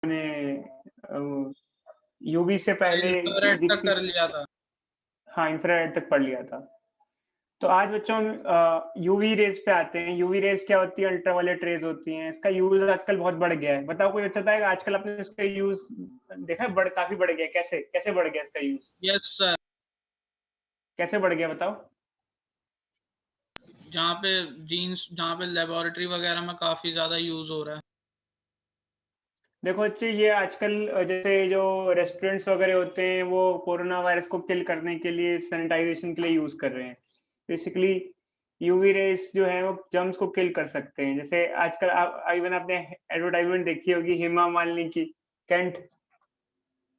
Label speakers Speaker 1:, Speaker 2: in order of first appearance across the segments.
Speaker 1: ने यूवी से पहले
Speaker 2: इंफ्रारेड तक
Speaker 1: दिखती
Speaker 2: कर लिया था।
Speaker 1: हाँ, इंफ्रारेड तक पढ़ लिया था। तो आज बच्चों यूवी रेज़ पे आते हैं। यूवी रेज़ क्या होती है? अल्ट्रावायलेट रेज़ होती हैं। इसका यूज़ आजकल बहुत बढ़ गया है। बताओ कोई बच्चा बताएगा आजकल आपने इसका यूज़ देखा है काफ़ी बढ़ गया है। कैसे? कैसे बढ़ गया इसका यूज़?
Speaker 2: Yes sir.
Speaker 1: कैसे बढ़ गया बताओ?
Speaker 2: जहाँ पे लेबोरेटरी वगैरह में काफ़ी ज़्यादा यूज़ हो रहा है।
Speaker 1: देखो बच्चे ये आजकल जैसे जो रेस्टोरेंट्स वगैरह होते हैं वो कोरोना वायरस को किल करने के लिए सैनिटाइज़ेशन के लिए यूज़ कर रहे हैं। बेसिकली यूवी रेज़ जो है वो जर्म्स को किल कर सकते हैं। जैसे आजकल आप इवन आपने एडवर्टाइज़मेंट देखी होगी हेमा मालिनी की कैंट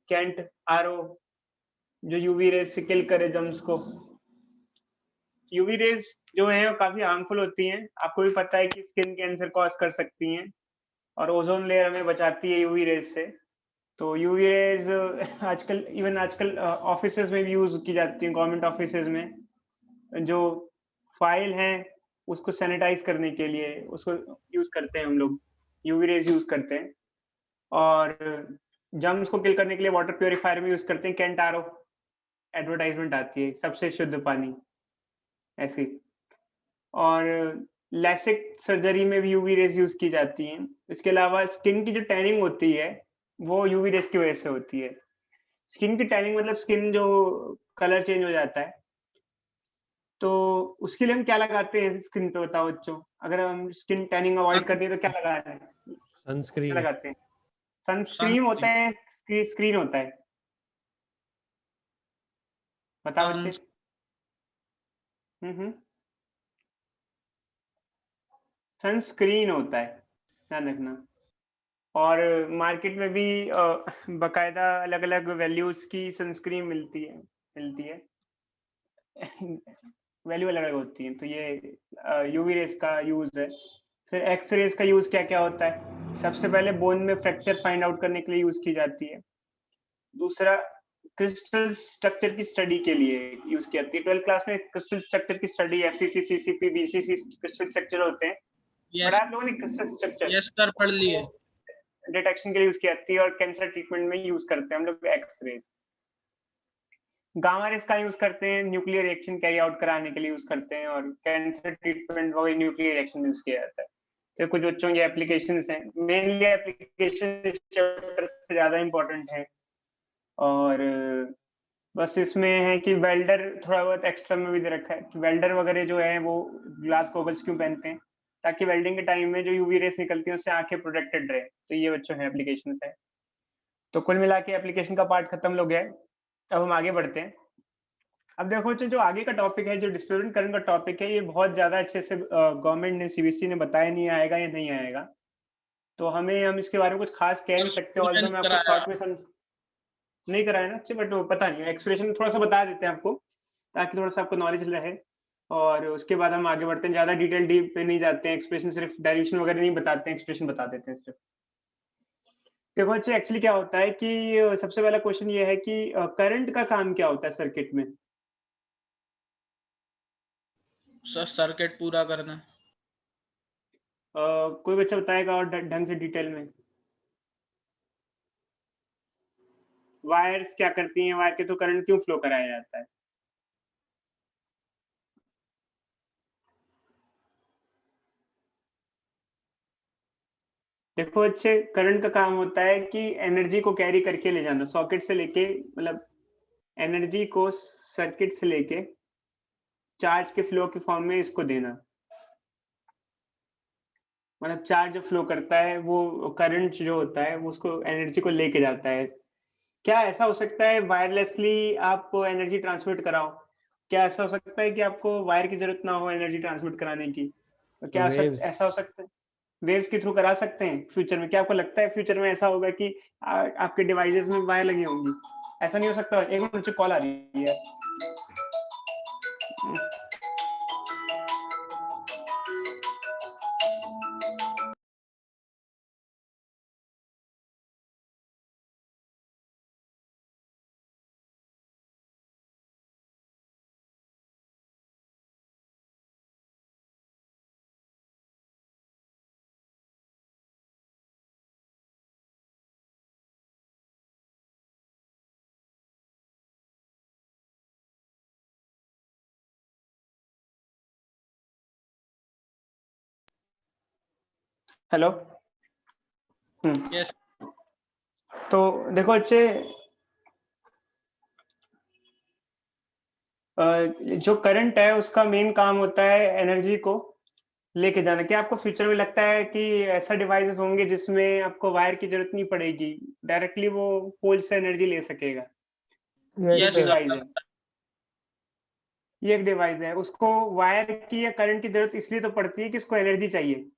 Speaker 1: कैंट आरओ जो यूवी रेज़ से किल करे जर्म्स को। यूवी रेज़ जो है वो काफ़ी हार्मफुल होती हैं। आपको भी पता है कि स्किन कैंसर कॉज़ कर सकती हैं और ओज़ोन लेयर हमें बचाती है यूवी रेज़ से। तो यूवी रेज़ आजकल ऑफ़िसेज़ में भी यूज़ की जाती हैं, गवर्नमेंट ऑफ़िसेज़ में। जो फ़ाइल हैं, उसको सैनिटाइज़ करने के लिए उसको यूज़ करते हैं हम लोग, यूवी रेज़ यूज़ करते हैं और जर्म्स को किल करने के लिए वाटर प्यूरीफायर भी यूज़ करते हैं, कैंट आरओ एडवर्टाइज़मेंट आती है, सबसे शुद्ध पानी, ऐसी। और लेसिक सर्जरी में भी यूवी रेज़ यूज़ की जाती हैं। इसके अलावा स्किन की जो टैनिंग होती है, वो यूवी रेज़ की वज़ह से होती है। स्किन की टैनिंग मतलब स्किन जो कलर चेंज हो जाता है, तो उसके लिए हम क्या लगाते हैं स्किन पे बताओ बच्चों? अगर हम स्किन टैनिंग अवॉइड
Speaker 2: सन
Speaker 1: करनी है तो क्या लगा रहे हैं? क्या
Speaker 3: सनस्क्रीन।
Speaker 1: लगाते हैं? सनस्क्रीन होता
Speaker 2: सनस्क्रीन
Speaker 1: है, स्क्रीन होता है? बताओ
Speaker 2: सन
Speaker 1: बच्चे? हुँ, हुँ। सनस्क्रीन होता है, ध्यान रखना। और मार्केट में भी बाकायदा अलग-अलग वैल्यूज़ की सनस्क्रीन मिलती है। वैल्यू अलग-अलग होती है, तो ये यूवी रेज़ का यूज़ है। फिर एक्स रेज़ का यूज़ क्या-क्या होता है? सबसे पहले बोन में फ्रैक्चर फाइंड आउट करने के लिए यूज़ की जाती है। दूसरा क्रिस्टल स्ट्रक्चर की स्टडी के लिए यूज़ की जाती है। 12th क्लास में क्रिस्टल स्ट्रक्चर की study FCC, CCP, BCC crystal structure होते हैं।
Speaker 2: यस,
Speaker 1: पढ़ा है आप लोगों ने क्रिस्टल स्ट्रक्चर?
Speaker 2: यस सर पढ़ लिए।
Speaker 1: उसको डिटेक्शन के लिए यूज़ की जाती है और कैंसर ट्रीटमेंट में यूज़ करते हैं हम लोग एक्स रेज़। गामा रेज़ का यूज़ करते हैं, न्यूक्लियर रिएक्शन कैरी आउट कराने के लिए यूज़ करते हैं और कैंसर ट्रीटमेंट वही न्यूक्लियर रिएक्शन में यूज़ किया जाता है। तो कुछ बच्चों की एप्लीकेशंस हैं, मेनली एप्लीकेशन इस चैप्टर से ज़्यादा इम्पोर्टेंट है और बस इसमें है कि वेल्डर थोड़ा बहुत एक्स्ट्रा में भी दे रखा है कि वेल्डर वगैरह जो है वो ग्लास गॉगल्स क्यों पहनते हैं? ताकि वेल्डिंग के टाइम में जो यूवी रेज़ निकलती हैं उससे आँखें प्रोटेक्टेड रहे। तो ये बच्चों है एप्लीकेशंस है। तो कुल मिला के एप्लीकेशन का पार्ट खत्म हो गया है। अब हम आगे बढ़ते हैं। अब देखो जो आगे का टॉपिक है, जो डिस्प्लेसमेंट करंट का टॉपिक है, ये बहुत ज़्यादा अच्छे से गवर्नमेंट ने सीबीएसई ने बताया नहीं आएगा या नहीं आएगा। तो हम इसके बारे में कुछ खास कह नहीं
Speaker 2: सर
Speaker 1: सकते
Speaker 2: स्कूल में
Speaker 1: ऑल्दो
Speaker 2: नहीं
Speaker 1: मैं आपको
Speaker 2: कराया।
Speaker 1: शॉर्ट में नहीं कराया ना अच्छे बट पता नहीं एक्सप्रेशन थोड़ा-सा बता देते हैं आपको, ताकि थोड़ा-सा आपको नॉलेज रहे और उसके बाद हम आगे बढ़ते हैं। ज़्यादा डिटेल डीप पे नहीं जाते हैं, एक्सप्रेशन सिर्फ डेरिवेशन वगैरह नहीं बताते हैं, एक्सप्रेशन बता देते हैं सिर्फ। देखो बच्चे एक्चुअली क्या होता है कि सबसे पहला क्वेश्चन ये है कि करंट का काम क्या होता है सर्किट में?
Speaker 2: सर सर्किट पूरा करना।
Speaker 1: कोई बच्चा बताएगा और ढंग से डिटेल में? वायर्स क्या करती हैं? वायर के थ्रू करंट क्यों फ्लो कराया जाता है? देखो बच्चे करंट का काम होता है कि एनर्जी को कैरी करके ले जाना, सॉकेट से लेके मतलब एनर्जी को सर्किट से लेके चार्ज के फ्लो के फॉर्म में इसको देना। मतलब चार्ज जो फ्लो करता है वो करंट जो होता है वो उसको एनर्जी को लेके जाता है। क्या ऐसा हो सकता है वायरलेसली आप एनर्जी ट्रांसमिट कराओ? क्या ऐसा हो सकता है कि आपको वायर की ज़रूरत ना हो एनर्जी ट्रांसमिट कराने की? तो क्या
Speaker 3: वेव्स।
Speaker 1: ऐसा हो सकता है? वेव्स के थ्रू करा सकते हैं फ्यूचर में? क्या आपको लगता है फ्यूचर में ऐसा होगा कि आपके डिवाइसेज़ में वायर लगी होंगी? ऐसा नहीं हो सकता? एक मिनट मुझे कॉल आ रही है। हेलो।
Speaker 2: यस
Speaker 1: तो देखो बच्चे, जो करंट है उसका मेन काम होता है एनर्जी को लेके जाना। क्या आपको फ्यूचर में लगता है कि ऐसा डिवाइसेस होंगे जिसमें आपको वायर की जरूरत नहीं पड़ेगी, डायरेक्टली वो पोल से एनर्जी ले सकेगा? ये
Speaker 3: यस
Speaker 1: एक
Speaker 2: यस
Speaker 3: सर।
Speaker 1: डिवाइस है, ये एक डिवाइस है। उसको वायर की या करंट की जरूरत इसलिए तो पड़ती है कि उसको एनर्जी चाहिए।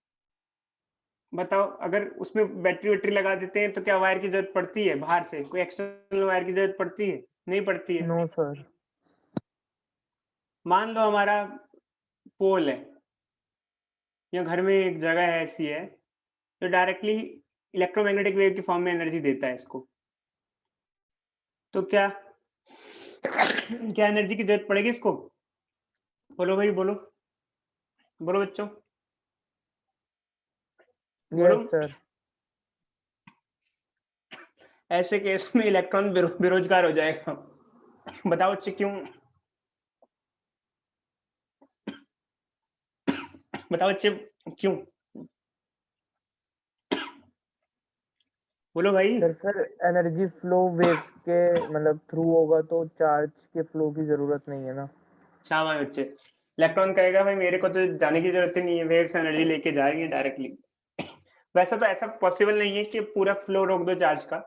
Speaker 1: बताओ, अगर उसमें बैटरी वैटरी लगा देते हैं तो क्या वायर की जरूरत पड़ती है? बाहर से कोई एक्सटर्नल वायर की जरूरत पड़ती है? नहीं पड़ती है।
Speaker 3: No sir.
Speaker 1: मान लो हमारा पोल है या घर में एक जगह है ऐसी है जो डायरेक्टली इलेक्ट्रोमैग्नेटिक वेव की फॉर्म में एनर्जी देता है इसको, तो क्या क्या एनर्जी की जरूरत पड़ेगी इसको? बोलो भाई, बोलो बोलो बच्चों, बोलो।
Speaker 3: Yes sir.
Speaker 1: ऐसे केस में इलेक्ट्रॉन बेरोजगार हो जाएगा। बताओ बच्चे क्यों? बताओ बच्चे क्यों? बोलो भाई।
Speaker 3: सर एनर्जी फ्लो वेव्स के मतलब थ्रू होगा तो चार्ज के फ्लो की जरूरत नहीं है ना।
Speaker 1: शाबाश बच्चे। इलेक्ट्रॉन कहेगा भाई मेरे को तो जाने की जरूरत ही नहीं है, वेव्स एनर्जी लेके जाएंगे डायरेक्टली। वैसे तो ऐसा पॉसिबल नहीं है कि पूरा फ्लो रोक दो चार्ज का,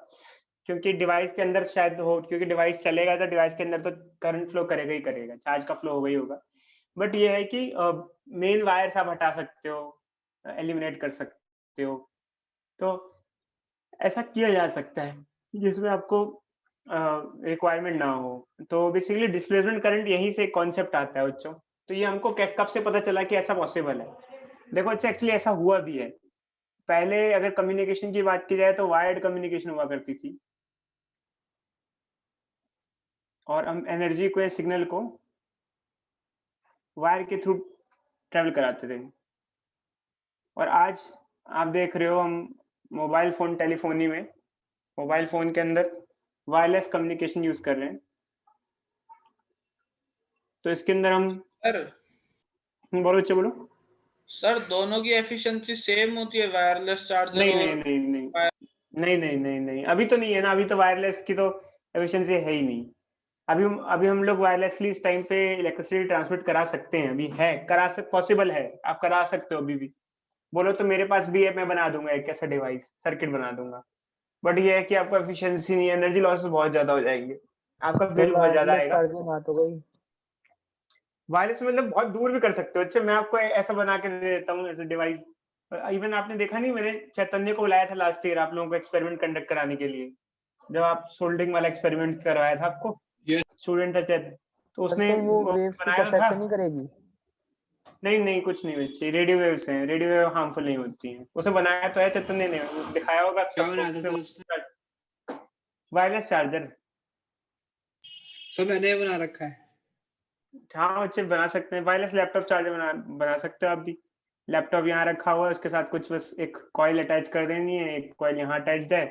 Speaker 1: क्योंकि डिवाइस के अंदर शायद हो, क्योंकि डिवाइस चलेगा तो डिवाइस के अंदर तो करंट फ्लो करेगा ही करेगा, चार्ज का फ्लो होगा ही होगा। बट ये है कि मेन वायर्स आप हटा सकते हो, एलिमिनेट कर सकते हो। तो ऐसा किया जा सकता है जिसमें आपको रिक्वायरमेंट ना हो। तो बेसिकली डिस्प्लेसमेंट करंट यहीं से कॉन्सेप्ट आता है बच्चों। तो ये हमको कैसे, कब से पता चला कि ऐसा पॉसिबल है? देखो अच्छा, एक्चुअली ऐसा हुआ भी है। पहले अगर कम्युनिकेशन की बात की जाए तो वायर्ड कम्युनिकेशन हुआ करती थी, और हम एनर्जी को या सिग्नल को वायर के थ्रू ट्रेवल कराते थे। और आज आप देख रहे हो, हम मोबाइल फोन टेलीफोनी में, मोबाइल फोन के अंदर वायरलेस कम्युनिकेशन यूज कर रहे हैं। तो इसके अंदर हम
Speaker 2: सर।
Speaker 1: बोलो बच्चे बोलो।
Speaker 2: सर दोनों की एफिशिएंसी सेम होती है, वायरलेस चार्जर
Speaker 1: नहीं नहीं
Speaker 2: और
Speaker 1: नहीं नहीं नहीं नहीं नहीं नहीं, अभी तो नहीं है ना, अभी तो वायरलेस की तो एफिशिएंसी है ही नहीं। अभी हम लोग वायरलेसली इस टाइम पे इलेक्ट्रिसिटी ट्रांसमिट करा सकते हैं, अभी है, पॉसिबल है, आप करा सकते हो अभी भी। बोलो तो मेरे पास भी है, मैं बना दूंगा एक ऐसा डिवाइस, सर्किट बना दूंगा। बट ये है कि आपको एफिशिएंसी नहीं, एनर्जी लॉसेस बहुत ज्यादा हो जाएंगे, आपका
Speaker 3: सर
Speaker 1: बिल बहुत ज्यादा
Speaker 3: वायरलेस
Speaker 1: आएगा।
Speaker 3: चार्जिंग आ तो गई।
Speaker 1: वायरलेस मतलब बहुत दूर भी कर सकते हो। अच्छा, मैं आपको ऐसा बना के दे देता हूँ ऐसा डिवाइस। इवन आपने देखा नहीं, मैंने चैतन्य को बुलाया था लास्ट ईयर आप लोगों को एक्सपेरिमेंट कंडक्ट कराने के लिए, जब आप सोल्डरिंग वाला एक्सपेरिमेंट करवाया था आपको। स्टूडेंट था चैतन्य, तो
Speaker 3: सर
Speaker 1: उसने
Speaker 3: तो वो
Speaker 1: वो
Speaker 3: वेव्स कुछ
Speaker 1: बनाया तो था।
Speaker 3: अफेक्ट नहीं करेगी।
Speaker 1: नहीं नहीं, कुछ नहीं बच्चे, रेडियो वेव्स हैं, रेडियो वेव हार्मफुल नहीं होती हैं। उसे बनाया तो है चैतन्य ने, वो दिखाया होगा
Speaker 4: क्या
Speaker 1: सबको।
Speaker 4: बनाया था सर उसने?
Speaker 1: Wireless charger.
Speaker 4: सर मैंने बना रखा है।
Speaker 1: हाँ बच्चे बना सकते हैं, वायरलेस लैपटॉप चार्जर बना सकते हो आप भी। लैपटॉप यहाँ रखा हुआ है, उसके साथ कुछ बस एक कॉइल अटैच कर देनी है, एक कॉइल यहाँ अटैच्ड है,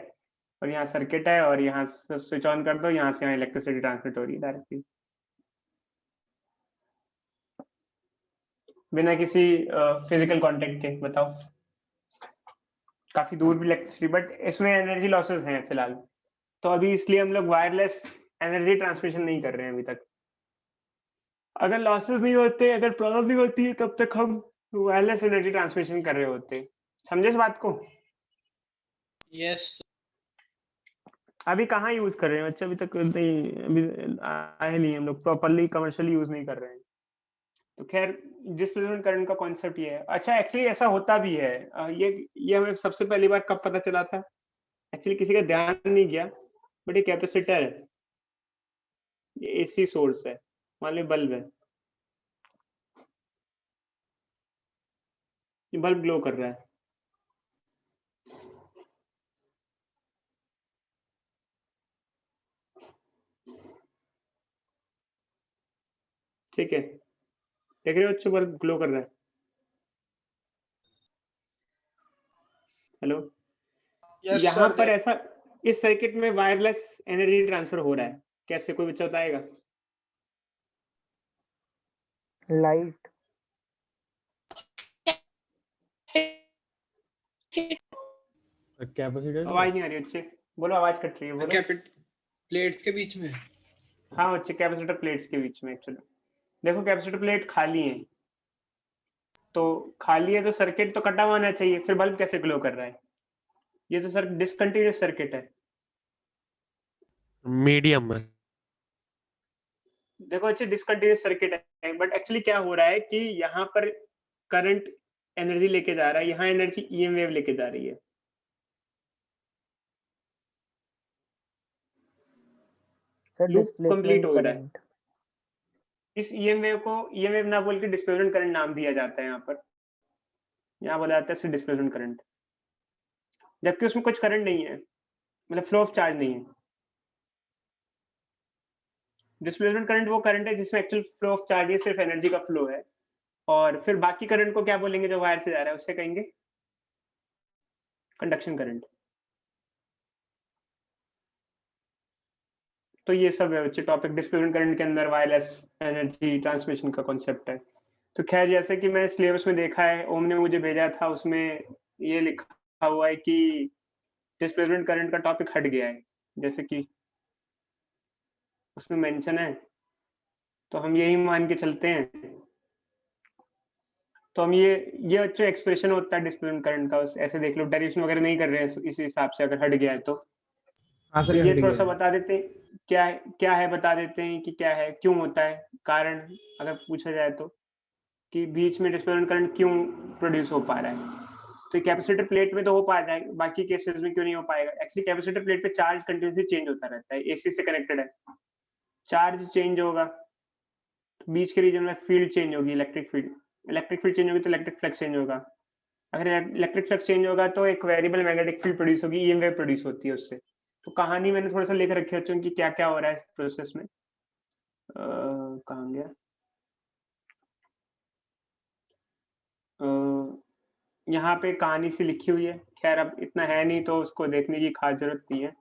Speaker 1: और यहाँ सर्किट है, और यहाँ स्विच ऑन कर दो, यहाँ से यहाँ इलेक्ट्रिसिटी ट्रांसमिट हो रही है डायरेक्टली, बिना किसी फिजिकल कांटेक्ट के। बताओ, काफी दूर भी इलेक्ट्रिसिटी, बट इसमें एनर्जी लॉसेस हैं फिलहाल। तो अभी इसलिए हम लोग वायरलेस एनर्जी ट्रांसमिशन नहीं कर रहे हैं अभी तक। अगर लॉसेस नहीं होते, अगर प्रॉब्लम नहीं होती, तब तक हम वायरलेस एनर्जी ट्रांसमिशन कर रहे होते। समझे इस बात को?
Speaker 2: यस
Speaker 1: अभी कहाँ यूज कर रहे हैं बच्चे, अभी तक नहीं, अभी आए नहीं, हम लोग प्रॉपरली कमर्शियली यूज नहीं कर रहे हैं। तो खैर, डिस्प्लेसमेंट करंट का कॉन्सेप्ट ये है। अच्छा, एक्चुअली ऐसा होता भी है। ये हमें सबसे पहली बार कब पता चला था? एक्चुअली किसी का ध्यान नहीं गया, बट ये कैपेसिटर है, ये एसी सोर्स है, मान लो बल्ब है, ये बल्ब ग्लो कर रहा है, ठीक है, देख रहे हो बच्चों, बल्ब ग्लो कर रहा है। हेलो।
Speaker 2: यस
Speaker 1: यहाँ
Speaker 2: सर
Speaker 1: पर ऐसा, इस सर्किट में वायरलेस एनर्जी ट्रांसफर हो रहा है, कैसे, कोई बच्चा बताएगा?
Speaker 3: लाइट। कैपेसिटर
Speaker 1: आवाज नहीं आ रही अच्छे, बोलो, आवाज कट रही है, बोलो।
Speaker 4: प्लेट्स के बीच में।
Speaker 1: हाँ अच्छे, कैपेसिटर प्लेट्स के बीच में एक्चुअली। देखो कैपेसिटर प्लेट खाली है, तो खाली है तो सर्किट तो कटा हुआ होना चाहिए, फिर बल्ब कैसे ग्लो कर रहा है? ये तो सर डिसकंटिन्यूअस सर्किट है।
Speaker 5: मीडियम में
Speaker 1: देखो अच्छे डिसकंटिन्यूअस सर्किट है, बट एक्चुअली क्या हो रहा है कि यहाँ पर करंट एनर्जी लेके जा रहा है, यहाँ एनर्जी ईएम वेव लेके जा रही है।
Speaker 3: सर
Speaker 1: लूप कंप्लीट
Speaker 3: डिस्प्लेसमेंट
Speaker 1: हो रहा है।
Speaker 3: करंट।
Speaker 1: इस ईएम वेव को ईएम वेव ना बोल के डिस्प्लेसमेंट करंट नाम दिया जाता है। यहाँ बोला जाता है सिर्फ डिस्प्लेसमेंट करंट, जबकि उसमें कुछ करंट नहीं है, मतलब फ्लो ऑफ चार्ज नहीं है। डिस्प्लेसमेंट करंट वो करंट है जिसमें एक्चुअल फ्लो ऑफ चार्ज है, सिर्फ एनर्जी का फ्लो है। और फिर बाकी करंट को क्या बोलेंगे, जो वायर से जा रहा है उससे कहेंगे कंडक्शन करंट। तो ये सब है बच्चे टॉपिक डिस्प्लेसमेंट करंट के अंदर वायरलेस एनर्जी ट्रांसमिशन का कॉन्सेप्ट है। तो खैर जैसे कि मैं सिलेबस में देखा है, ओम ने मुझे भेजा था, उसमें ये लिखा हुआ है कि डिस्प्लेसमेंट करंट का टॉपिक हट गया है, जैसे कि उसमें मेंशन है, तो हम यही मान के चलते हैं। तो हम ये बच्चों एक्सप्रेशन होता है डिस्प्लेसमेंट करंट का, ऐसे देख लो, डेरिवेशन वगैरह नहीं कर रहे हैं इस हिसाब से, अगर हट गया है तो।
Speaker 6: हाँ सर,
Speaker 1: तो ये
Speaker 6: हट
Speaker 1: थोड़ा
Speaker 6: गया
Speaker 1: सा
Speaker 6: है।
Speaker 1: बता देते हैं क्या है, बता देते हैं कि क्या है, क्यों होता है, कारण अगर पूछा जाए तो, कि बीच में डिस्प्लेसमेंट करंट क्यों प्रोड्यूस हो पा रहा है। तो कैपेसिटर प्लेट में तो हो पा जाएगा, बाकी केसेस में क्यों नहीं हो पाएगा? एक्चुअली कैपेसिटर प्लेट पे चार्ज कंटिन्यूसली चेंज होता रहता है, एसी से कनेक्टेड है, चार्ज चेंज होगा तो बीच के रीजन में फील्ड चेंज होगी, इलेक्ट्रिक फील्ड चेंज होगी तो इलेक्ट्रिक फ्लक्स चेंज होगा। अगर इलेक्ट्रिक फ्लक्स चेंज होगा तो एक वेरिएबल मैग्नेटिक फील्ड प्रोड्यूस होगी, ईएम वेव प्रोड्यूस होती है उससे। तो कहानी मैंने थोड़ा सा लिख रखी है बच्चों की, क्या क्या हो रहा है इस प्रोसेस में। कहाँ गया? यहाँ पे कहानी सी लिखी हुई है, खैर अब इतना है नहीं तो उसको देखने की खास जरूरत नहीं है।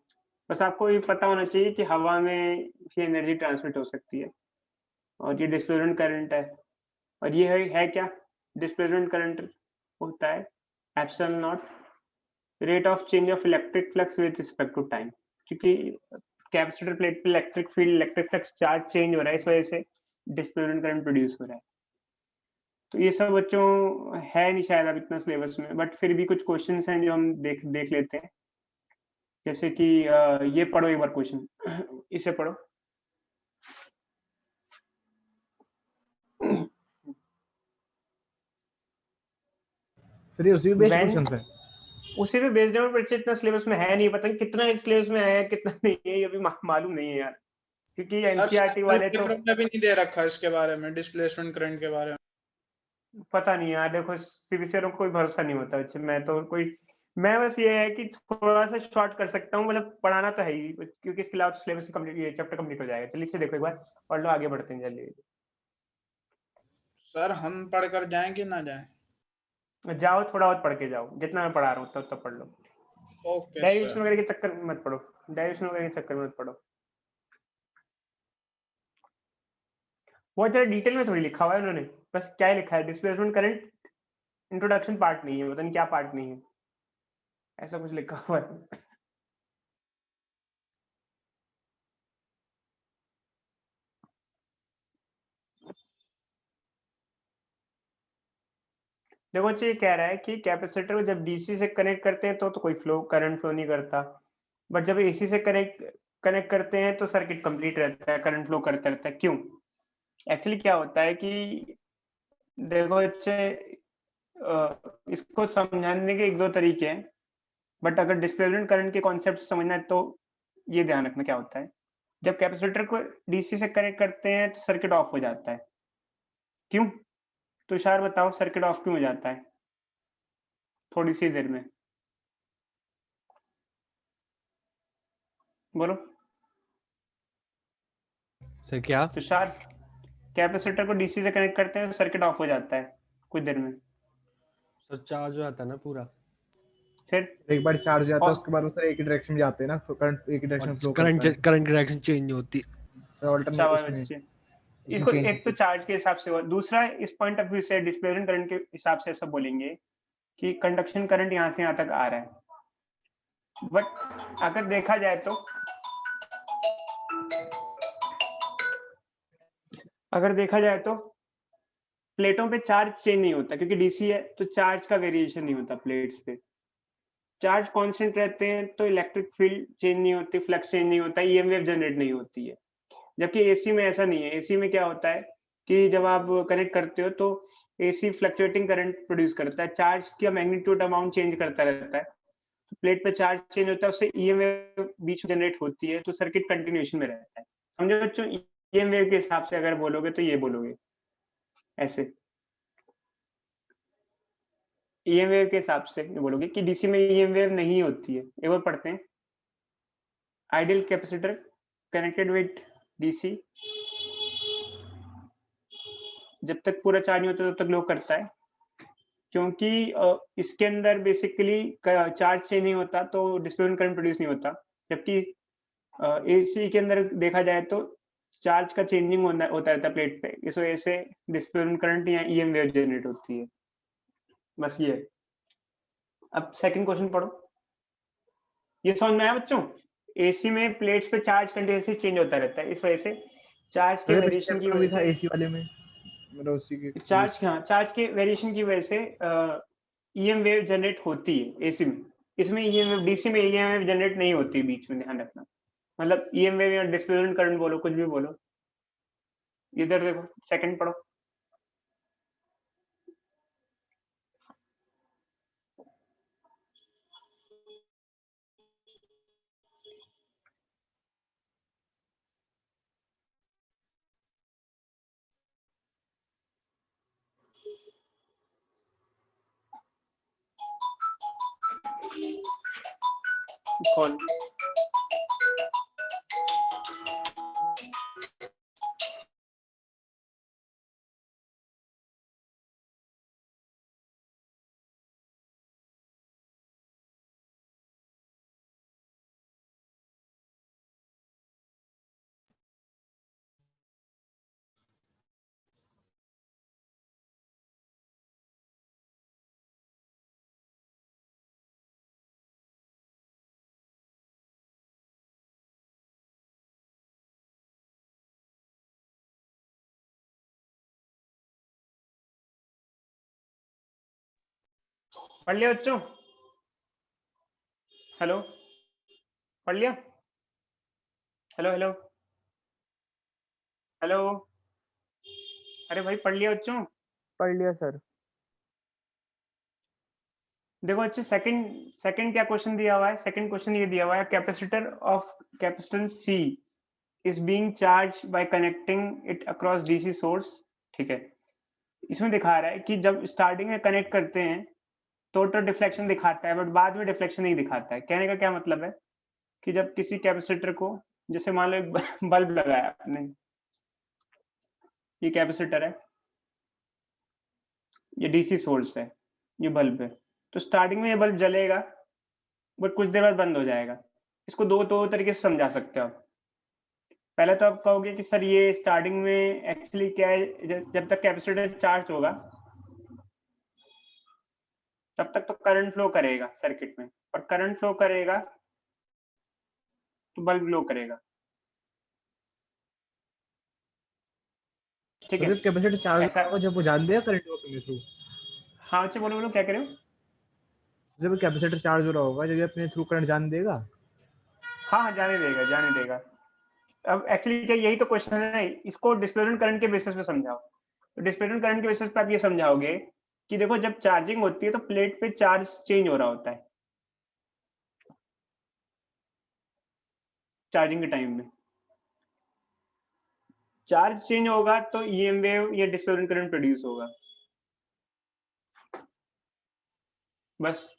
Speaker 1: बस आपको ये पता होना चाहिए कि हवा में ये एनर्जी ट्रांसमिट हो सकती है, और ये डिस्प्लेसमेंट करंट है। और ये है क्या? डिस्प्लेसमेंट करंट होता है epsilon not rate of change of electric flux with respect to time, क्योंकि कैपेसिटर प्लेट पे electric field, electric flux charge change हो रहा है, इस वजह से डिस्प्लेसमेंट करंट प्रोड्यूस हो रहा है। तो ये सब बच्चों है नहीं शायद अब इतना सिलेबस में, बट फिर भी कुछ क्वेश्चंस हैं जो हम देख लेते हैं। जैसे कि ये पढ़ो एक बार क्वेश्चन, इसे पढ़ो।
Speaker 6: सर ये उसी पे बेस्ड
Speaker 1: When-
Speaker 6: क्वेश्चन है।
Speaker 1: उसी पे बेस्ड है, बच्चे इतना सिलेबस में है नहीं, पता नहीं कितना इस सिलेबस में आया है कितना नहीं है, ये अभी मालूम नहीं है यार, क्योंकि एनसीईआरटी वाले तो
Speaker 2: पेपर भी नहीं दे रखा इसके बारे में, डिस्प्लेसमेंट करंट के बारे में।
Speaker 1: पता नहीं यार। देखो सीबीसीआर को कोई भरोसा नहीं होता बच्चे, मैं बस ये है कि थोड़ा सा शॉर्ट कर सकता हूँ, मतलब पढ़ाना तो है ही, क्योंकि इसके अलावा सिलेबस कंप्लीट, ये चैप्टर कंप्लीट हो जाएगा। चलिए इसे देखो एक बार, पढ़ लो, आगे बढ़ते हैं जल्दी।
Speaker 2: सर हम पढ़कर जाएं कि ना जाएं?
Speaker 1: जाओ, थोड़ा और पढ़ के जाओ, जितना मैं पढ़ा रहा हूँ उतना पढ़ लो।
Speaker 2: Okay
Speaker 1: derivation
Speaker 2: sir.
Speaker 1: वगैरह के चक्कर में मत पढ़ो, डेरिवेशन वगैरह के चक्कर में मत पढ़ो, बहुत ज्यादा डिटेल में थोड़ी लिखा हुआ है उन्होंने। बस क्या लिखा है, डिस्प्लेसमेंट करंट इंट्रोडक्शन पार्ट नहीं है, पता नहीं क्या पार्ट नहीं है, ऐसा कुछ लिखा हुआ है। देखो बच्चे, ये कह रहा है कि कैपेसिटर को जब डीसी से कनेक्ट करते हैं तो कोई करंट फ्लो नहीं करता, बट जब एसी से कनेक्ट करते हैं तो सर्किट कंप्लीट रहता है, करंट फ्लो करता रहता है। क्यों? एक्चुअली क्या होता है कि देखो बच्चे, इसको समझाने के एक दो तरीके हैं, बट अगर डिस्प्लेसमेंट करंट के कॉन्सेप्ट समझना है तो ये ध्यान रखना क्या होता है। जब कैपेसिटर को डीसी से कनेक्ट करते हैं तो सर्किट ऑफ हो जाता है। क्यों? तुषार बताओ, सर्किट ऑफ क्यों हो जाता है थोड़ी सी देर में? बोलो
Speaker 5: सर क्या?
Speaker 1: तुषार, कैपेसिटर को डीसी से कनेक्ट करते हैं तो सर्किट ऑफ हो जाता है कुछ देर में,
Speaker 5: सर चार्ज हो जाता है ना पूरा,
Speaker 1: फिर
Speaker 6: एक बार चार्ज जाता है
Speaker 1: और-
Speaker 6: उसके बाद वो सर एक ही डायरेक्शन में जाते हैं ना, करंट एक ही डायरेक्शन फ्लो करता है।
Speaker 5: करंट की डायरेक्शन चेंज होती है।
Speaker 6: सर ऑल्टरनेट
Speaker 1: शाबाश
Speaker 6: उसमें
Speaker 1: बच्चे।
Speaker 6: उसमें
Speaker 1: इसको
Speaker 6: change
Speaker 1: एक तो
Speaker 6: होती
Speaker 1: चार्ज के हिसाब से, और दूसरा इस पॉइंट ऑफ व्यू से डिस्प्लेसमेंट करंट के हिसाब से ऐसा बोलेंगे कि कंडक्शन करंट यहाँ से यहाँ तक आ रहा है, बट अगर देखा जाए तो प्लेटों पे चार्ज चेंज नहीं होता, क्योंकि डीसी है तो चार्ज का वेरिएशन नहीं होता प्लेट्स पे। चार्ज कांस्टेंट रहते हैं तो इलेक्ट्रिक फील्ड चेंज नहीं होती, फ्लक्स चेंज नहीं होता, ईएम वेव जनरेट नहीं होती है। जबकि एसी में ऐसा नहीं है। एसी में क्या होता है कि जब आप कनेक्ट करते हो तो एसी फ्लक्चुएटिंग करंट प्रोड्यूस करता है, चार्ज का मैग्नीट्यूड अमाउंट चेंज करता रहता है, तो प्लेट पे चार्ज चेंज होता है, उससे ईएम वेव बीच में जनरेट होती है, तो सर्किट कंटिन्यूएशन में रहता है। समझो बच्चों, ईएम वेव के हिसाब से अगर बोलोगे तो ये बोलोगे ऐसे, ईएम वेव के हिसाब से बोलोगे कि डीसी में ईएम वेव नहीं होती है। एक और पढ़ते हैं, ideal capacitor connected with DC जब तक पूरा चार्ज नहीं होता तब तक लो करता है, क्योंकि इसके अंदर बेसिकली चार्ज चेंज नहीं होता तो डिस्प्लेसमेंट करंट प्रोड्यूस नहीं होता। जबकि एसी के अंदर देखा जाए तो चार्ज का चेंजिंग होता रहता है प्लेट पे, इस वजह से डिस्प्लेसमेंट करंट या ईएम वेव जनरेट होती है। बस ये। अब सेकंड क्वेश्चन पढ़ो। ये समझ में आया बच्चों? एसी में प्लेट्स पे चार्ज कंटिन्यूअसली चेंज होता रहता है, इस वजह से चार्ज के वेरिएशन की वजह से
Speaker 6: एसी वाले में मेरा उसी के
Speaker 1: चार्ज के वेरिएशन की वजह से ईएम वेव जनरेट होती है एसी में। इसमें ईएम वेव, डीसी में ईएम वेव जनरेट नहीं होती, बीच में ध्यान रखना। मतलब ईएम वेव या डिस्प्लेसमेंट करंट बोलो, कुछ भी बोलो। इधर देखो, सेकंड पढ़ो। कौन? पढ़ लिया बच्चों? हेलो, पढ़ लिया? हेलो हेलो हेलो, अरे भाई पढ़ लिया बच्चों?
Speaker 3: पढ़ लिया सर।
Speaker 1: देखो अच्छे, सेकंड क्या क्वेश्चन दिया हुआ है? सेकंड क्वेश्चन ये दिया हुआ है, capacitor of capacitance C is being charged by connecting it across DC source। ठीक है, इसमें दिखा रहा है कि जब स्टार्टिंग में कनेक्ट करते हैं तो डिफ्लेक्शन दिखाता है, बट बाद में डिफ्लेक्शन नहीं दिखाता है। कहने का क्या मतलब है कि जब किसी कैपेसिटर को, जैसे मान लो एक बल्ब लगाया आपने, ये कैपेसिटर है, ये डीसी सोर्स है, ये बल्ब है, तो स्टार्टिंग में ये बल्ब जलेगा बट कुछ देर बाद बंद हो जाएगा। इसको दो तरीके से समझा सकते हो आप। पहले तो आप कहोगे कि सर ये स्टार्टिंग में एक्चुअली क्या है, जब तक कैपेसिटर चार्ज होगा तब तक तो करंट फ्लो करेगा सर्किट में, और करंट फ्लो करेगा तो बल्ब ग्लो करेगा। ठीक है,
Speaker 6: कैपेसिटर चार्ज
Speaker 1: ऐसा।
Speaker 6: होगा जब वो जान देगा करंट को अपने थ्रू।
Speaker 1: हाँ बच्चे बोलो क्या कह रहे हो?
Speaker 6: जब कैपेसिटर चार्ज हो रहा होगा, जब ये अपने थ्रू करंट जान देगा।
Speaker 1: हाँ जाने देगा। अब एक्चुअली क्या, यही तो क्वेश्चन है, इसको डिस्प्लेसमेंट करंट के बेसिस पे समझाओ। तो डिस्प्लेसमेंट करंट के बेसिस पे आप ये समझाओगे कि देखो जब चार्जिंग होती है तो प्लेट पे चार्ज चेंज हो रहा होता है चार्जिंग के टाइम में। चार्ज चेंज होगा तो ईएम वेव या डिस्प्लेसमेंट करंट प्रोड्यूस होगा, बस।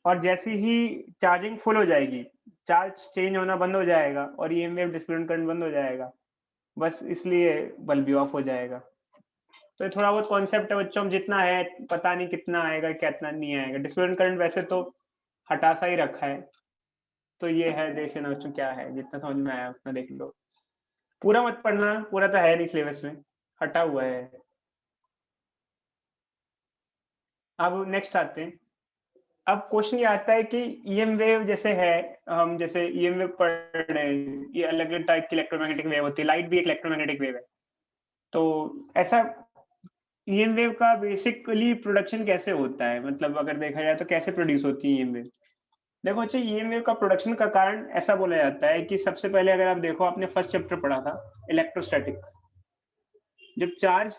Speaker 1: और जैसे ही चार्जिंग फुल हो जाएगी, चार्ज चेंज होना बंद हो जाएगा और ईएम वेव डिस्प्लेसमेंट करंट बंद हो जाएगा, बस इसलिए बल्ब भी ऑफ हो जाएगा। तो ये थोड़ा बहुत कॉन्सेप्ट है बच्चों, जितना है पता नहीं कितना आएगा कितना नहीं आएगा। डिस्प्लेसमेंट करंट वैसे तो हटा सा ही रखा है, तो ये है, देख लेना बच्चों क्या है, जितना समझ में आया उतना देख लो। पूरा मत पढ़ना, पूरा तो है नहीं सिलेबस में, हटा हुआ है। अब नेक्स्ट आते हैं, अब क्वेश्चन ये आता है कि ईएम वेव जैसे है, हम जैसे ईएम वेव पढ़ रहे हैं, ये अलग अलग टाइप की इलेक्ट्रोमैग्नेटिक वेव होती है, लाइट भी एक इलेक्ट्रोमैग्नेटिक वेव है। तो ऐसा ईएम वेव का बेसिकली प्रोडक्शन कैसे होता है, मतलब अगर देखा जाए तो कैसे प्रोड्यूस होती है ईएम वेव? देखो अच्छा, ईएम वेव का प्रोडक्शन का कारण ऐसा बोला जाता है कि सबसे पहले अगर आप देखो, आपने फर्स्ट चैप्टर पढ़ा था इलेक्ट्रोस्टैटिक्स, जब चार्ज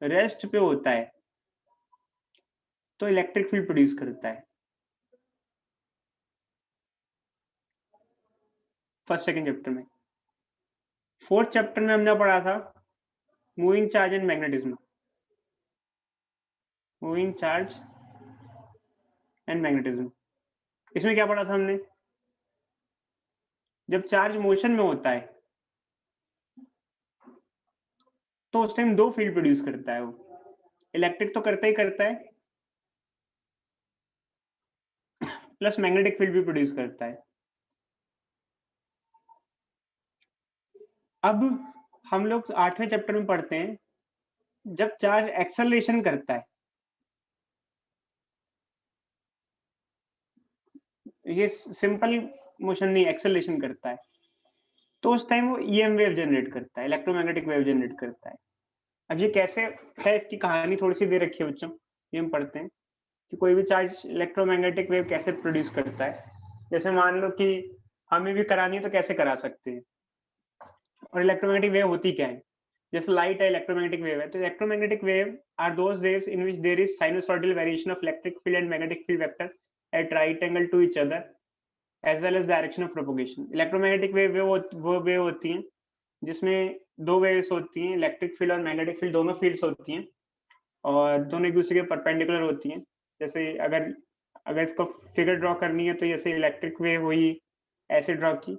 Speaker 1: रेस्ट पे होता है तो इलेक्ट्रिक फील्ड प्रोड्यूस करता है, फर्स्ट सेकंड चैप्टर में। फोर्थ चैप्टर में हमने पढ़ा था moving charge and magnetism, moving charge and magnetism. इसमें क्या पढ़ा था हमने? जब चार्ज मोशन में होता है तो उस टाइम दो फील्ड प्रोड्यूस करता है, वो इलेक्ट्रिक तो करता ही करता है, प्लस मैग्नेटिक फील्ड भी प्रोड्यूस करता है। अब हम लोग 8वें चैप्टर में पढ़ते हैं, जब चार्ज एक्सेलरेशन करता है, ये सिंपल मोशन नहीं, एक्सेलरेशन करता है, तो उस टाइम वो ईएम वेव जनरेट करता है, इलेक्ट्रोमैग्नेटिक वेव जनरेट करता है। अब ये कैसे है, इसकी कहानी थोड़ी सी दे रखी है बच्चों, ये हम पढ़ते हैं कि कोई भी चार्ज इलेक्ट्रोमैग्नेटिक वेव कैसे प्रोड्यूस करता है। जैसे मान लो कि हमें भी करानी है तो कैसे करा सकते हैं, और इलेक्ट्रोमैग्नेटिक वेव होती क्या है? जैसे लाइट है, इलेक्ट्रोमैग्नेटिक वेव है, तो electromagnetic wave are those waves in which there is sinusoidal variation of electric field and magnetic field vector at right angle to each other as well as direction of propagation. Electromagnetic wave वो wave होती हैं जिसमें दो waves होती हैं, electric field और magnetic field दोनों fields होती हैं, और दोनों एक दूसरे के परपेंडिकुलर होती हैं। जैसे अगर अगर इसको फिगर ड्रॉ करनी है तो जैसे इलेक्ट्रिक वेव हुई ऐसे ड्रॉ की,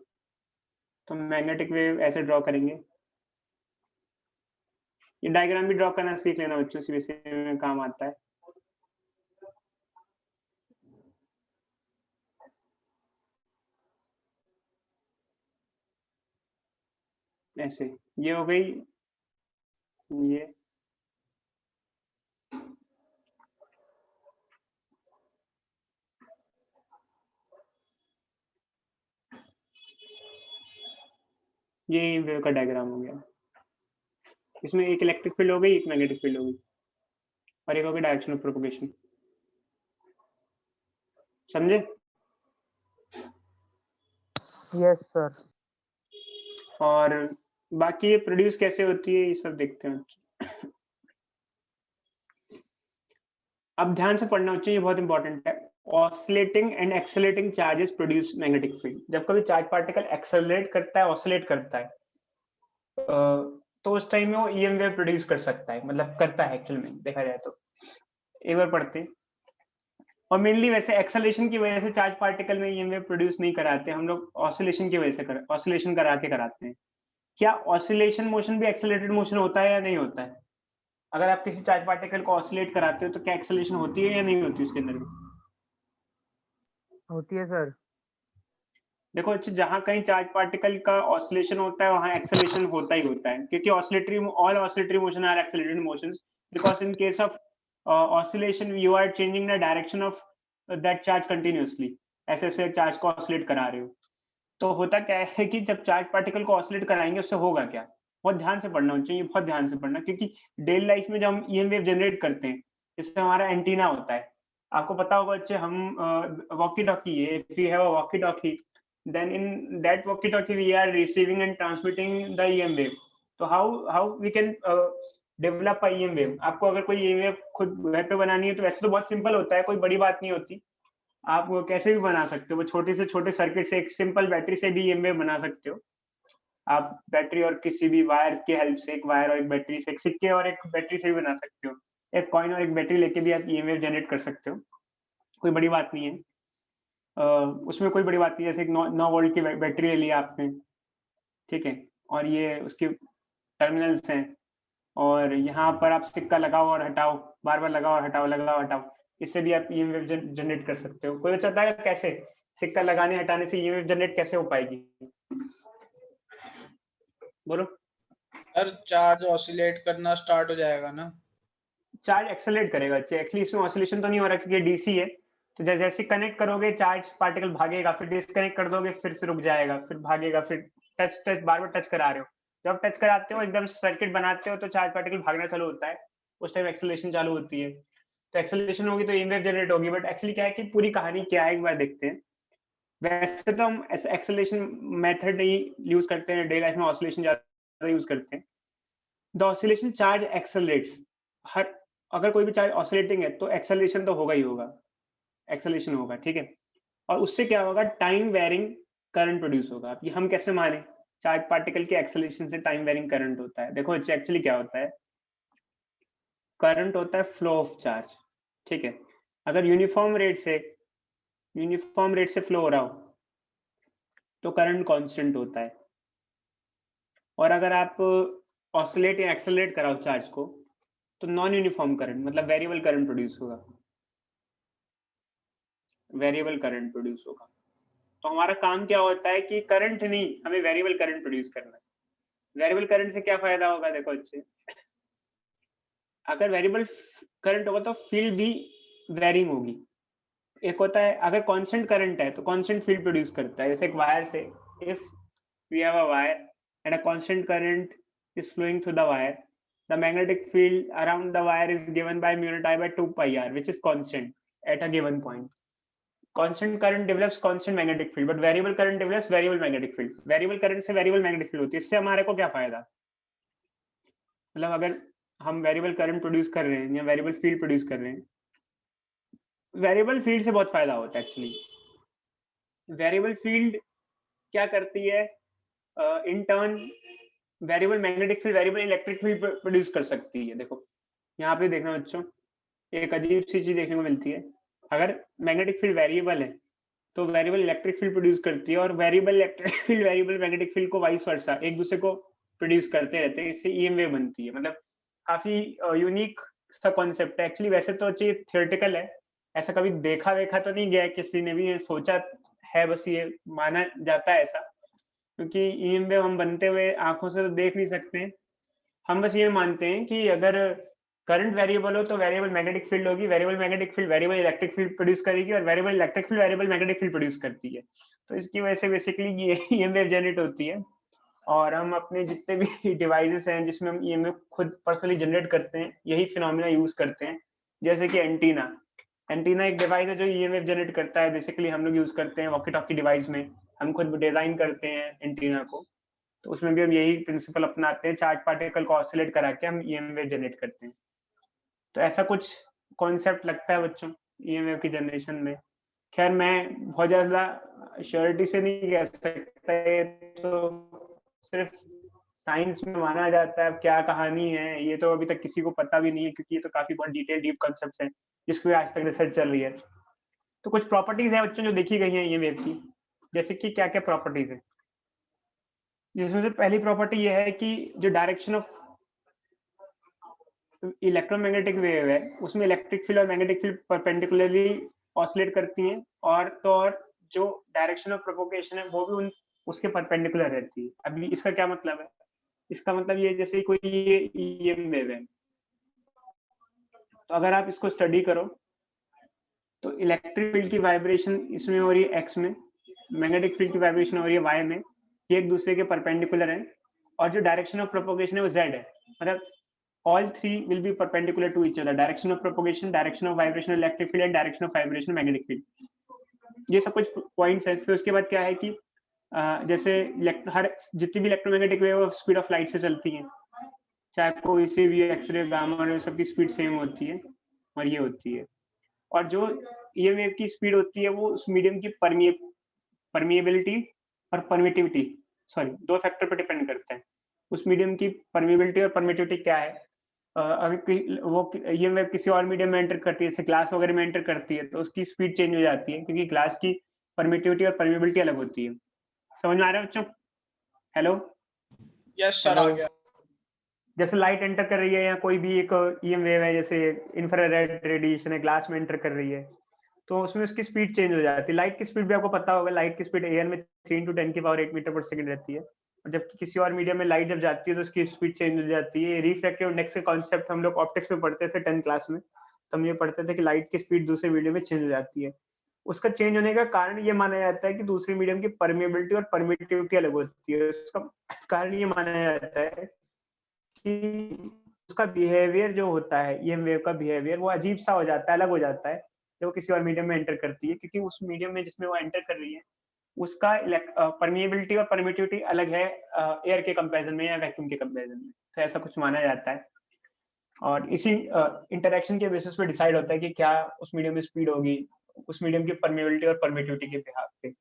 Speaker 1: तो मैग्नेटिक वेव ऐसे ड्रॉ करेंगे। ये डायग्राम भी ड्रॉ करना सीख लेना बच्चों, सीबीएसई में काम आता है। ऐसे ये हो गई, ये वेव का डायग्राम हो गया। इसमें एक इलेक्ट्रिक फील्ड हो गई, एक मैग्नेटिक फील्ड हो गई, और एक हो गई डायरेक्शन ऑफ प्रोपगेशन। समझे?
Speaker 3: Yes sir.
Speaker 1: और बाकी ये प्रोड्यूस कैसे होती है ये सब देखते हैं। अब ध्यान से पढ़ना बच्चों, ये बहुत इंपॉर्टेंट है। Oscillating and accelerating charges produce magnetic field. जब कभी चार्ज पार्टिकल एक्सेलरेट करता है, ऑसिलेट करता है, तो उस टाइम में वो ईएम वेव प्रोड्यूस कर सकता है, मतलब करता है एक्चुअल में देखा जाए तो। एक बार पढ़ते हैं। और मेनली वैसे एक्सेलरेशन की वजह से चार्ज पार्टिकल में ईएम वेव प्रोड्यूस नहीं कराते हम लोग, ऑसिलेशन की वजह से ऑसिलेशन करा के कराते हैं। क्या ऑसिलेशन मोशन भी एक्सेलरेटेड मोशन होता है या नहीं होता है? अगर आप किसी चार्ज पार्टिकल को ऑसिलेट कराते हो तो क्या एक्सेलरेशन होती है या नहीं होती उसके अंदर?
Speaker 3: होती है सर।
Speaker 1: देखो अच्छा, जहां कहीं चार्ज पार्टिकल का ऑसिलेशन होता है वहां एक्सेलरेशन होता ही होता है, क्योंकि all oscillatory motion are accelerated motions, because in case of oscillation you are changing the direction of that charge continuously. ऐसे ऐसे चार्ज को ऑसिलेट करा रहे हो, तो होता क्या है कि जब चार्ज पार्टिकल को ऑसिलेट कराएंगे उससे होगा क्या, बहुत ध्यान से पढ़ना चाहिए, बहुत ध्यान से पढ़ना, क्योंकि डेली लाइफ में जब हम ईएम वेव जनरेट करते हैं, इससे हमारा एंटीना होता है। आपको पता होगा बच्चे, हम वॉकी टॉकी है, if you have a walkie talkie, then in that walkie talkie we are receiving and transmitting the EM wave. तो how we can develop a EM wave? आपको अगर कोई EM wave खुद घर पे बनानी है तो वैसे तो बहुत सिंपल होता है, कोई बड़ी बात नहीं होती, आप वो कैसे भी बना सकते हो। वो छोटे से छोटे सर्किट से, एक सिंपल बैटरी से भी EM wave बना सकते हो आप। बैटरी और किसी भी वायर की हेल्प से, एक वायर और एक बैटरी से, एक सिक्के और एक बैटरी से भी बना सकते हो, एक कॉइन और एक बैटरी लेके भी आप EM wave जनरेट कर सकते हो, कोई बड़ी बात नहीं है। उसमें कोई बड़ी बात नहीं है। जैसे एक 9 वोल्ट की बैटरी ले लिया आपने, ठीक है, और ये उसके टर्मिनल्स हैं, और यहाँ पर आप सिक्का लगाओ और हटाओ, बार बार लगाओ और हटाओ, लगाओ हटाओ, इससे भी आप ईएम वेव जनरेट कर सकते हो। कोई चाहता है कैसे सिक्का लगाने हटाने से ईएम वेव जनरेट कैसे हो पाएगी? बोलो।
Speaker 2: सर चार्ज ऑसिलेट करना स्टार्ट हो जाएगा ना?
Speaker 1: चार्ज एक्सेलरेट करेगा। एक्चुअली इसमें ऑसिलेशन तो नहीं हो रहा क्योंकि डीसी है, तो जैसे कनेक्ट करोगे चार्ज पार्टिकल भागेगा, फिर डिस्कनेक्ट कर दोगे फिर से रुक जाएगा, फिर भागेगा, फिर टच बार बार टच करा रहे हो। जब टच कराते हो एकदम सर्किट बनाते हो तो चार्ज पार्टिकल भागना चालू होता है, उस टाइम एक्सेलरेशन चालू होती है। तो एक्सेलरेशन होगी तो ईएम वेव जनरेट होगी। बट एक्चुअली क्या है कि पूरी कहानी क्या है एक बार देखते हैं। वैसे तो हम एक्सेलरेशन मेथड ही यूज करते हैं, डेली लाइफ में ऑसिलेशन ज्यादा यूज करते हैं। द ऑसिलेशन चार्ज एक्सेलरेट्स, हर अगर कोई भी चार्ज ऑसिलेटिंग है तो एक्सेलरेशन तो होगा ही होगा, एक्सेलरेशन होगा, ठीक है। और उससे क्या होगा, टाइम वेरिंग करंट प्रोड्यूस होगा। अब ये हम कैसे माने, चार्ज पार्टिकल के एक्सेलरेशन से टाइम वेरिंग करंट होता है। देखो एक्चुअली क्या होता है, करंट होता है फ्लो ऑफ चार्ज, ठीक है। अगर यूनिफॉर्म रेट से फ्लो हो रहा हो तो करंट कांस्टेंट होता है, और अगर आप ऑसिलेट या एक्सेलरेट कराओ चार्ज को तो नॉन यूनिफॉर्म करंट मतलब वेरिएबल करंट प्रोड्यूस होगा, वेरिएबल करंट प्रोड्यूस होगा। तो हमारा काम क्या होता है कि करंट नहीं, हमें वेरिएबल करंट प्रोड्यूस करना है। वेरिएबल करंट से क्या फायदा होगा, देखो अच्छे, अगर वेरिएबल करंट होगा तो फील्ड भी वेरिंग होगी। एक होता है अगर कांस्टेंट करंट है तो कांस्टेंट फील्ड प्रोड्यूस करता है। जैसे एक वायर से, if we have a wire and a constant current is flowing through the wire, the magnetic field around the wire is given by mu naught I by 2 pi r, which is constant at a given point. Constant current develops constant magnetic field, but variable current develops variable magnetic field. Variable current से variable magnetic field होती है। इससे हमारे को क्या फायदा, मतलब अगर हम वेरिएबल करंट प्रोड्यूस कर रहे हैं या वेरिएबल फील्ड प्रोड्यूस कर रहे हैं, वेरिएबल फील्ड से बहुत फायदा होता है। एक्चुअली वेरिएबल फील्ड क्या करती है, in turn variable magnetic field variable electric field produce कर सकती है। देखो यहाँ पे देखना बच्चों, एक अजीब सी चीज देखने को मिलती है। अगर मैग्नेटिक फील्ड वेरिएबल है तो वेरिएबल इलेक्ट्रिक फील्ड प्रोड्यूस करती है, और variable electric field variable magnetic field को वाइस वर्सा एक दूसरे को प्रोड्यूस करते रहते हैं। इससे ईएम वेव बनती है। मतलब काफी यूनिक सा कॉन्सेप्ट है। एक्चुअली वैसे तो चीज थियोरेटिकल है, ऐसा कभी देखा वेखा तो नहीं गया, किसी ने भी ये सोचा है, बस ये माना जाता है ऐसा, क्योंकि ईएम वेव हम बनते हुए आंखों से तो देख नहीं सकते। हम बस ये मानते हैं कि अगर करंट वेरिएबल हो तो वेरिएबल मैग्नेटिक फील्ड होगी, variable magnetic field variable electric field produce करेगी, और variable electric field variable magnetic field produce करती है। तो इसकी वजह से बेसिकली ये ईएम वेव जनरेट होती है। और हम अपने जितने भी डिवाइसेस हैं जिसमें हम ईएम वेव खुद पर्सनली जनरेट करते हैं, यही फिनोमेना यूज करते हैं। जैसे कि एंटीना एक डिवाइस है जो ईएम वेव जनरेट करता है। बेसिकली हम लोग यूज करते हैं वॉकी टॉकी डिवाइस में, हम खुद डिजाइन करते हैं एंटीना को, तो उसमें भी हम यही प्रिंसिपल अपनाते हैं, चार्ज पार्टिकल को ऑसिलेट करा के हम ईएम वेव जनरेट करते हैं। तो ऐसा कुछ कॉन्सेप्ट लगता है बच्चों ईएम वेव की जनरेशन में। खैर मैं बहुत ज्यादा श्योरिटी से नहीं कह सकता, तो सिर्फ साइंस में माना जाता है। अब क्या कहानी है ये तो अभी तक किसी को पता भी नहीं है, क्योंकि ये तो काफी बहुत डिटेल डीप कॉन्सेप्ट है जिसपे आज तक रिसर्च चल रही है। तो कुछ प्रॉपर्टीज है बच्चों जो देखी गई हैं ईएम वेव की, जैसे कि क्या क्या प्रॉपर्टीज है, जिसमें से पहली प्रॉपर्टी ये है कि जो डायरेक्शन ऑफ इलेक्ट्रोमैग्नेटिक वेव है उसमें इलेक्ट्रिक फील्ड और मैग्नेटिक फील्ड परपेंडिकुलरली ऑसिलेट करती हैं, और जो डायरेक्शन ऑफ प्रोपोगेशन है वो भी उसके परपेंडिकुलर रहती है। अभी इसका क्या मतलब है, इसका मतलब ये जैसे कोई ये ईएम वेव है, तो अगर आप इसको स्टडी करो तो इलेक्ट्रिक फील्ड की वाइब्रेशन इसमें हो रही है एक्स में, मैग्नेटिक फील्ड की वाइब्रेशन हो रही है वाई में, ये एक दूसरे के परपेंडिकुलर है, और जो डायरेक्शन ऑफ प्रोपोगेशन है वो जेड है। मतलब all three will be perpendicular to each other, direction of propagation, direction of vibration electric field and direction of vibration magnetic field। ये सब कुछ पॉइंट्स है। फिर उसके बाद क्या है कि जैसे हर जितनी भी electromagnetic wave speed of light से चलती हैं, चाहे कोई सी भी एक्सरे गामा, सबकी स्पीड सेम होती है और ये होती है। और जो ईएम वेव की स्पीड होती है वो उस मीडियम की परमिएबिलिटी और परमिटिविटी, सॉरी, दो फैक्टर पर डिपेंड करता है। उस मीडियम की परमिएबिलिटी और परमिटिविटी क्या है, अगर वो ईएम वेव किसी और मीडियम में एंटर करती है, जैसे ग्लास वगैरह में एंटर करती है, तो उसकी स्पीड चेंज हो जाती है, क्योंकि ग्लास की परमिटिविटी और परमिएबिलिटी अलग होती है। समझ में आ रहा है बच्चों? हेलो,
Speaker 2: यस सर, आ गया।
Speaker 1: जैसे लाइट एंटर कर रही है या कोई भी एक ईएम वेव है, जैसे इंफ्रारेड रेडिएशन है, ग्लास में एंटर कर रही है, तो उसमें उसकी स्पीड चेंज हो जाती है। लाइट की स्पीड भी आपको पता होगा, लाइट की स्पीड एयर में 3 × 10⁸ मीटर पर सेकंड रहती है, और जबकि किसी और मीडियम में लाइट जब जाती है तो उसकी स्पीड चेंज हो जाती है। रिफ्रैक्टिव इंडेक्स का कॉन्सेप्ट हम लोग ऑप्टिक्स में पढ़ते थे 10th क्लास में, तो हम ये पढ़ते थे कि लाइट की स्पीड दूसरे मीडियम में चेंज हो जाती है। उसका चेंज होने का कारण ये माना जाता है कि दूसरे मीडियम की परमेबिलिटी और परमिटिविटी अलग होती है। उसका कारण ये माना जाता है कि उसका बिहेवियर जो होता है, ईएम वेव का बिहेवियर वो अजीब सा हो जाता है, अलग हो जाता है जब वो किसी और मीडियम में एंटर करती है, क्योंकि उस मीडियम में जिसमें वो एंटर कर रही है उसका परमिएबिलिटी और परमिटिविटी अलग है एयर के कंपैरिजन में या वैक्यूम के कंपैरिजन में। तो ऐसा कुछ माना जाता है और इसी इंटरेक्शन के बेसिस पे डिसाइड होता है कि क्या उस मीडियम में स्पीड होगी, उस मीडियम की परमिएबिलिटी और परमिटिविटी के बिहाफ पे।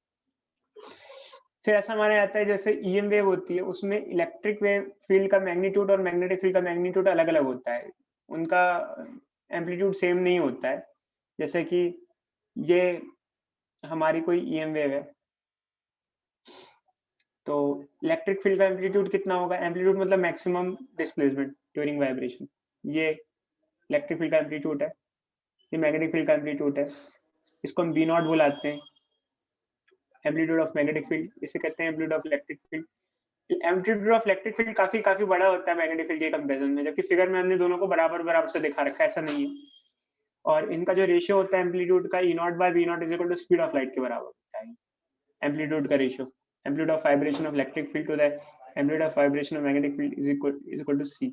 Speaker 1: फिर ऐसा माना जाता है जैसे ईएम वेव होती है उसमें इलेक्ट्रिक वेव फील्ड का मैग्नीट्यूड और मैग्नेटिक फील्ड का मैग्नीट्यूड अलग-अलग होता है। उनका एम्पलीट्यूड सेम नहीं होता है। जैसे कि ये हमारी कोई ईएम वेव है, तो इलेक्ट्रिक फील्ड का एम्पलीट्यूड कितना होगा? एम्पलीट्यूड मतलब मैक्सिमम डिस्प्लेसमेंट ड्यूरिंग वाइब्रेशन। ये इलेक्ट्रिक फील्ड का एम्पलीट्यूड है, ये मैग्नेटिक फील्ड का एम्पलीट्यूड है। इसको हम बी नॉट बुलाते हैं, एम्पलीट्यूड ऑफ मैग्नेटिक फील्ड। इसे कहते हैं amplitude of electric field. Amplitude of electric field काफी बड़ा होता है मैग्नेटिक फील्ड के कंपैरिजन में, जबकि फिगर में हमने दोनों को बराबर से दिखा रखा है, ऐसा नहीं है। और इनका जो रेशियो होता है एम्पलीट्यूड का E naught by B naught is equal to speed of light के बराबर होता है एम्पलीट्यूड का ratio. Amplitude of vibration of electric field to the amplitude of vibration of magnetic field is equal to C.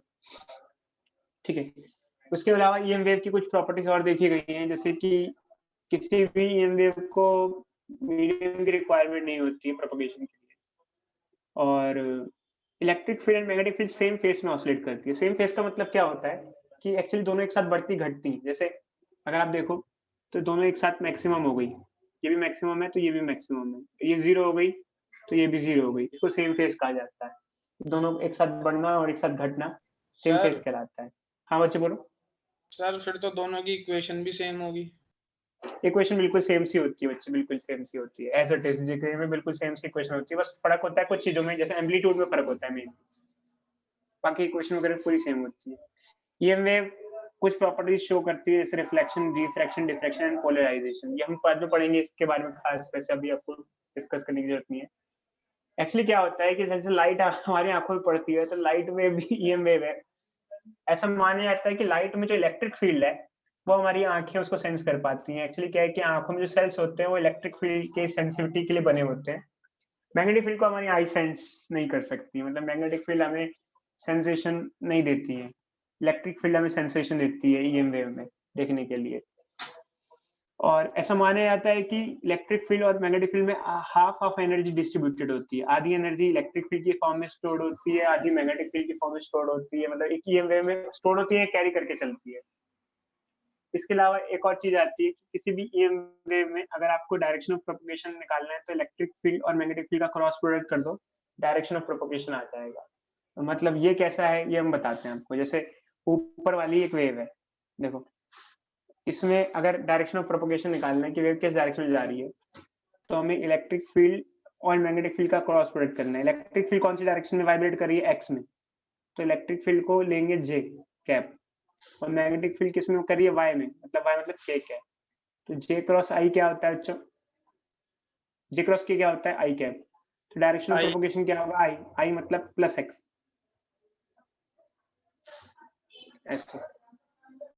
Speaker 1: ठीक है। उसके अलावा EM wave की कुछ प्रॉपर्टीज और देखी गई हैं, जैसे कि किसी भी ईएम वेव को मीडियम की रिक्वायरमेंट नहीं होती है प्रोपगेशन के लिए, और electric field and magnetic field same face में ऑसिलेट करती है। सेम फेस का मतलब क्या होता है कि एक्चुअली दोनों एक साथ बढ़ती घटती हैं। जैसे अगर आप देखो तो दोनों एक साथ मैक्सिमम हो गई, ये भी मैक्सिमम है तो ये भी मैक्सिमम है, ये 0 हो गई तो ये भी 0 हो गई, इसको सेम फेस कहा जाता है। दोनों एक साथ बढ़ना और एक साथ घटना सेम फेस कहलाता है। हाँ बच्चे बोलो।
Speaker 2: सर फिर तो दोनों की इक्वेशन भी सेम होगी।
Speaker 1: इक्वेशन बिल्कुल सेम सी होती है बच्चे, बिल्कुल सेम सी होती है, एज इट इज दिखने में बिल्कुल सेम सी इक्वेशन होती है। बस फर्क होता है कुछ चीजों में, जैसे एम्पलीट्यूड में फर्क होता है मेन, बाकी इक्वेशन वगैरह पूरी सेम होती है। ईएम वेव कुछ प्रॉपर्टीज शो करती है, जैसे reflection, refraction, diffraction and polarisation. ये हम बाद में पढ़ेंगे, इसके बारे में खास वैसे अभी आपको डिस्कस करने की जरूरत नहीं है। एक्चुअली क्या होता है कि जैसे लाइट हमारी आंखों में पड़ती है तो लाइट में भी ईएम वेव है। ऐसा माना जाता है कि लाइट में जो इलेक्ट्रिक फील्ड है वो हमारी आंखें उसको सेंस कर पाती हैं। एक्चुअली क्या है कि आंखों में जो सेल्स होते हैं वो इलेक्ट्रिक फील्ड के सेंसिटिविटी के लिए बने होते हैं। मैग्नेटिक फील्ड को हमारी आई सेंस नहीं कर सकती, मतलब मैग्नेटिक फील्ड हमें सेंसेशन नहीं देती है, इलेक्ट्रिक फील्ड हमें सेंसेशन देती है ईएम वेव में देखने के लिए। और ऐसा माना जाता है कि इलेक्ट्रिक फील्ड और मैग्नेटिक फील्ड में हाफ ऑफ एनर्जी डिस्ट्रीब्यूटेड होती है। आधी एनर्जी इलेक्ट्रिक फील्ड की फॉर्म में स्टोर्ड होती है, आधी मैग्नेटिक फील्ड की फॉर्म में स्टोर्ड होती है, मतलब एक ईएम वेव में स्टोर्ड होती है, कैरी करके चलती है। इसके अलावा एक और चीज आती है कि किसी भी ईएम वेव में अगर आपको डायरेक्शन ऑफ प्रोपगेशन निकालना है तो इलेक्ट्रिक फील्ड और मैग्नेटिक फील्ड का क्रॉस प्रोडक्ट कर दो, डायरेक्शन ऑफ प्रोपगेशन आ जाएगा। तो मतलब ये कैसा है ये हम बताते हैं आपको। जैसे ऊपर वाली एक वेव है, देखो इसमें अगर डायरेक्शन ऑफ प्रोपगेशन निकालना है कि वेव किस डायरेक्शन में जा रही है, तो हमें इलेक्ट्रिक फील्ड और मैग्नेटिक फील्ड का क्रॉस प्रोडक्ट करना है। इलेक्ट्रिक फील्ड कौन सी डायरेक्शन में वाइब्रेट कर रही है? एक्स में, तो इलेक्ट्रिक फील्ड को लेंगे जे कैप, और मैग्नेटिक फील्ड किस में कर रही है? वाई में, मतलब वाई मतलब के कैप। तो जे क्रॉस आई क्या होता है बच्चों? जे क्रॉस के क्या होता है? आई कैप। तो डायरेक्शन ऑफ प्रोपगेशन क्या होगा? आई, आई मतलब प्लस एक्स, ऐसे।